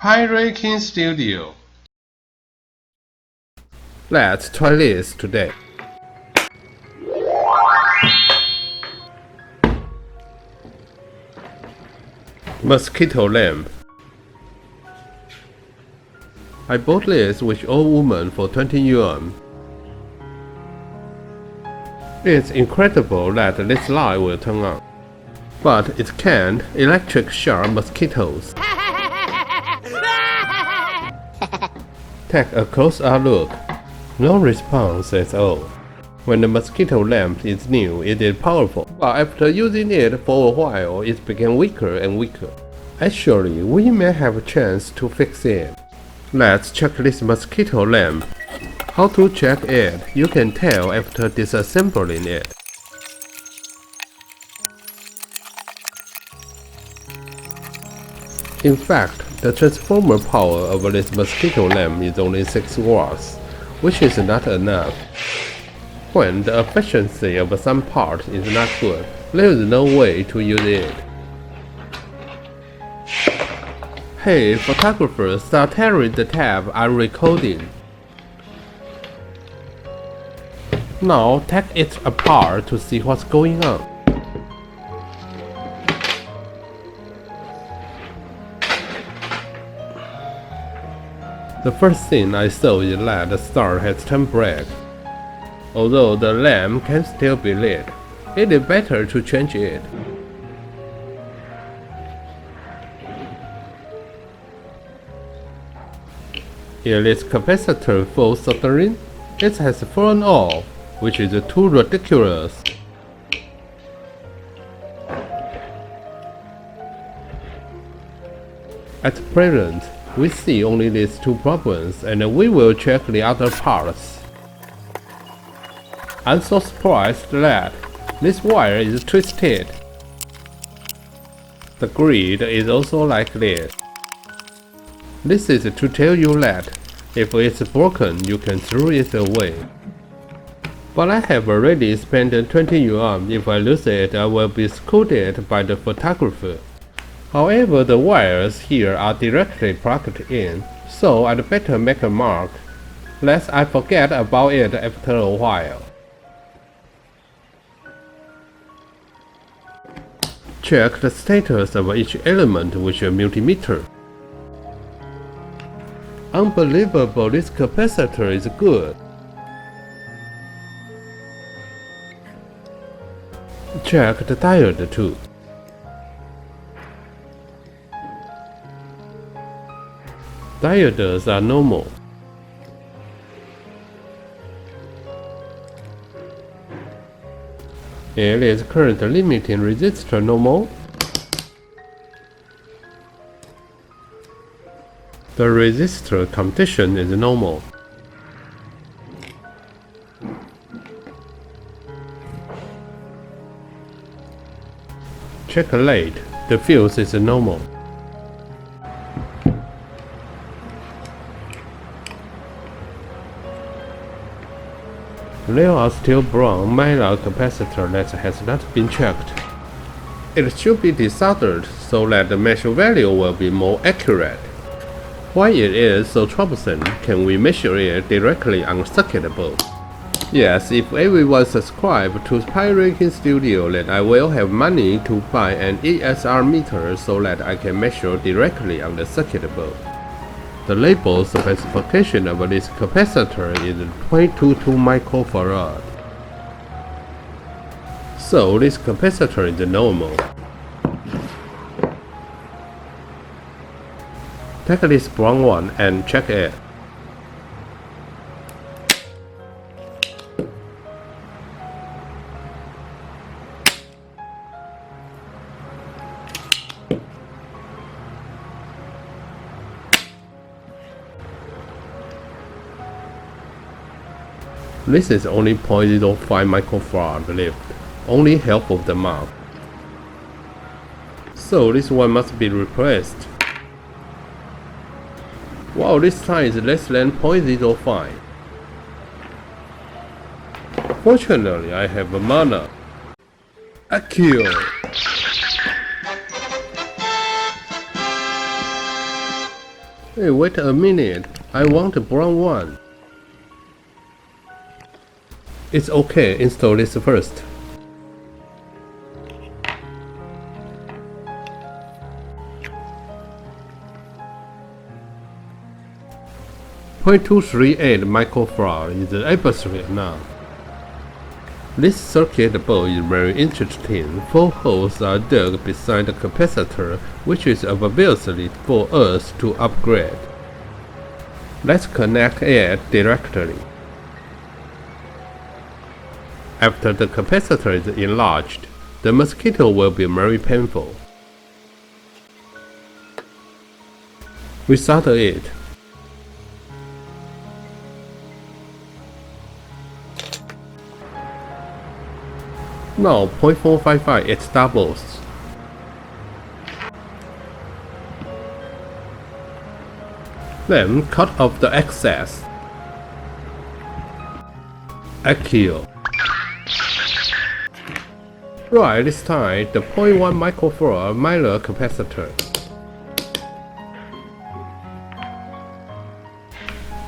piate-king studio. Let's try this today. Mosquito lamp. I bought this with old woman for 20 yuan. It's incredible that this light will turn on, but it can't electric shock mosquitoes. Take a close-up look. No response at all. When the mosquito lamp is new, it is powerful, but after using it for a while, it became weaker and weaker. Actually, we may have a chance to fix it. Let's check this mosquito lamp. How to check it? You can tell after disassembling it. In fact, the transformer power of this mosquito lamp is only 6 watts, which is not enough. When the efficiency of some parts is not good, there is no way to use it. Hey, photographers, start tearing the tab I'm recording. Now take it apart to see what's going on. The first thing I saw is that the star has turned black. Although the lamp can still be lit, it is better to change it. Is its capacitor full soldering? It has fallen off, which is too ridiculous. At present, we see only these two problems, and we will check the other parts. I'm so surprised that this wire is twisted. The grid is also like this. This is to tell you that if it's broken, you can throw it away. But I have already spent 20 yuan. If I lose it, I will be scolded by the photographer. However, the wires here are directly plugged in, so I'd better make a mark, lest I forget about it after a while. Check the status of each element with a multimeter. Unbelievable, this capacitor is good. Check the diode too. Diodes are normal. Is current limiting resistor normal? The resistor condition is normal. Check late. The fuse is normal. There are still brown minor capacitor that has not been checked. It should be desoldered so that the measure value will be more accurate. Why it is so troublesome? Can we measure it directly on circuit board? Yes, if everyone subscribes to piate-king Studio, then I will have money to buy an ESR meter so that I can measure directly on the circuit board. The label specification of this capacitor is 0.22 microfarad. So this capacitor is normal. Take this brown one and check it. This is only 0.05 microfarad left, only half of the mark. So this one must be replaced. Wow, this time is less than 0.05. Fortunately, I have a mana. A kill. Hey, wait a minute. I want a brown one. It's okay, install this first. .238 microfarad is the opposite now. This circuit board is very interesting. 4 holes are dug beside the capacitor, which is obviously for us to upgrade. Let's connect it directly. After the capacitor is enlarged, the mosquito will be very painful. We solder it. Now 0.455 it doubles. Then cut off the excess. Accio. Right this time the 0.1 microfarad minor capacitor.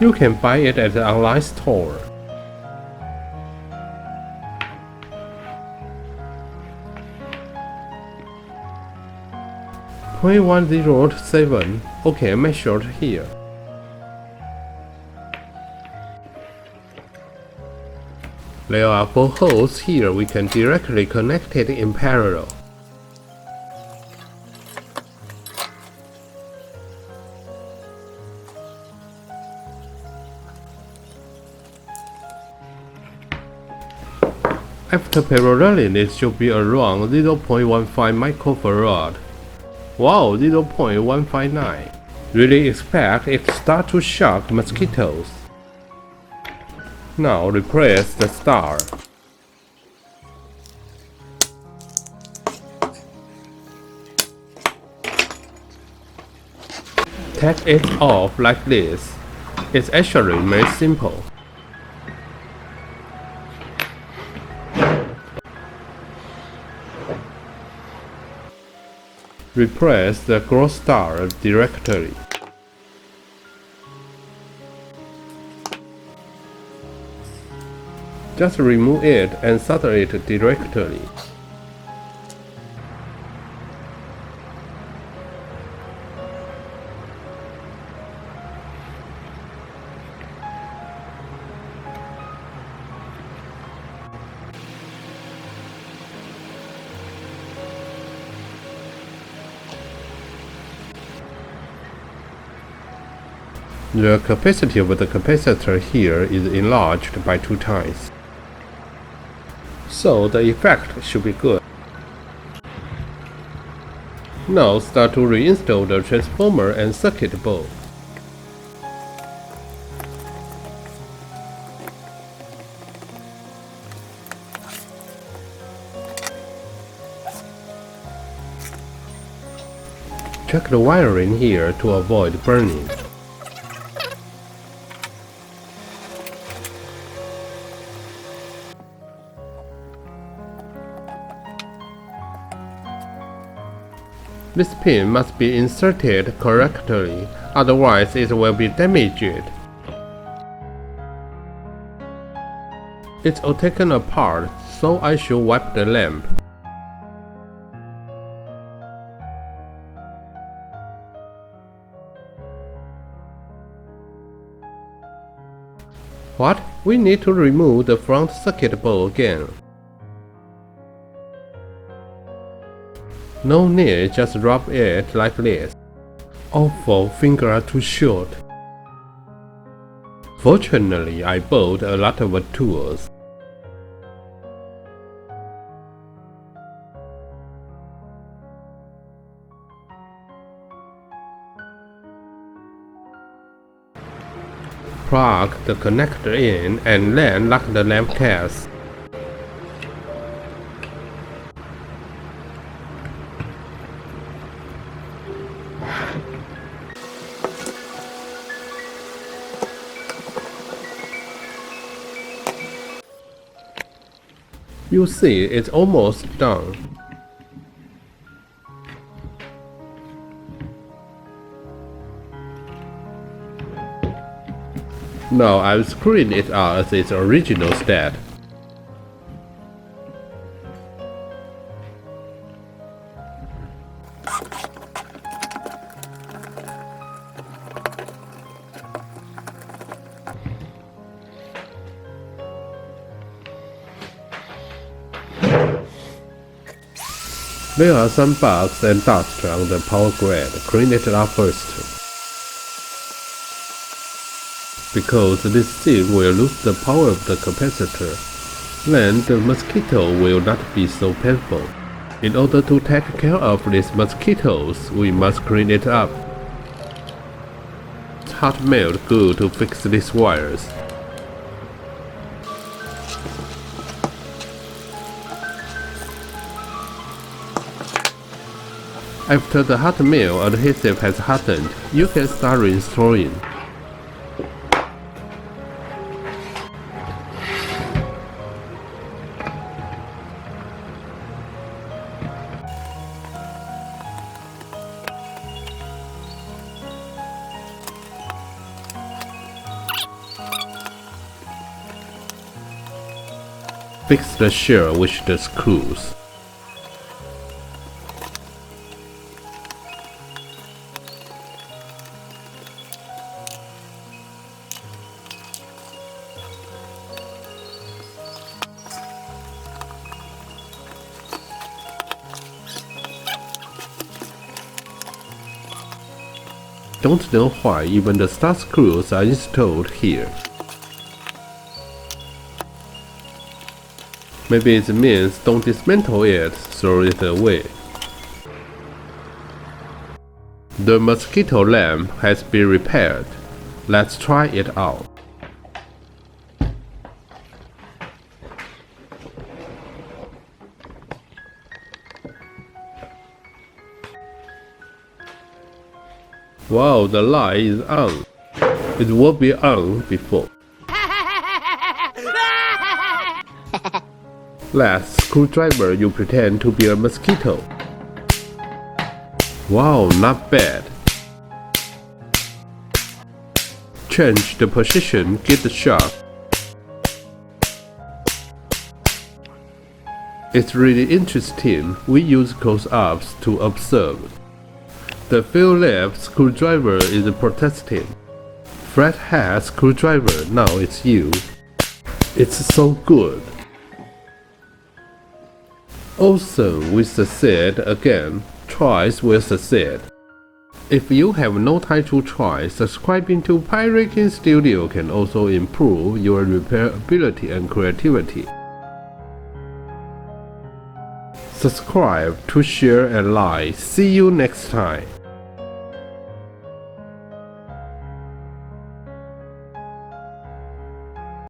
You can buy it at the online store. .1007. Okay, measured here. There are 4 holes here, we can directly connect it in parallel. After paralleling, it should be around 0.15 microfarad. Wow, 0.159. Really expect it start to shock mosquitoes. Now replace the star. Take it off like this. It's actually very simple. Replace the gross star directly. Just remove it and solder it directly. The capacity of the capacitor here is enlarged by 2 times. So the effect should be good. Now start to reinstall the transformer and circuit board. Check the wiring here to avoid burning. This pin must be inserted correctly, otherwise it will be damaged. It's all taken apart, so I should wipe the lamp. What? We need to remove the front circuit board again. No need, just rub it like this. Awful, fingers are too short. Fortunately, I bought a lot of tools. Plug the connector in and then lock the lamp case. You see, it's almost done. Now I'm screwing it out as its original state. There are some bugs and dust on the power grid. Clean it up first. Because this thing will lose the power of the capacitor, then the mosquito will not be so painful. In order to take care of these mosquitoes, we must clean it up. It's hot melt good to fix these wires. After the hot melt adhesive has hardened, you can start reinstalling. Fix the shell with the screws. Don't know why even the star screws are installed here. Maybe it means don't dismantle it, throw it away. The mosquito lamp has been repaired. Let's try it out. Wow, the light is on. It will be on before. Last screwdriver, you pretend to be a mosquito. Wow, not bad. Change the position, get the sharp. It's really interesting. We use close-ups to observe. The Phillips screwdriver is protesting. Flathead screwdriver, now it's you. It's so good. Awesome, we succeed again. Tries will succeed. If you have no time to try, subscribing to piate-king Studio can also improve your repair ability and creativity. Subscribe to share and like. See you next time.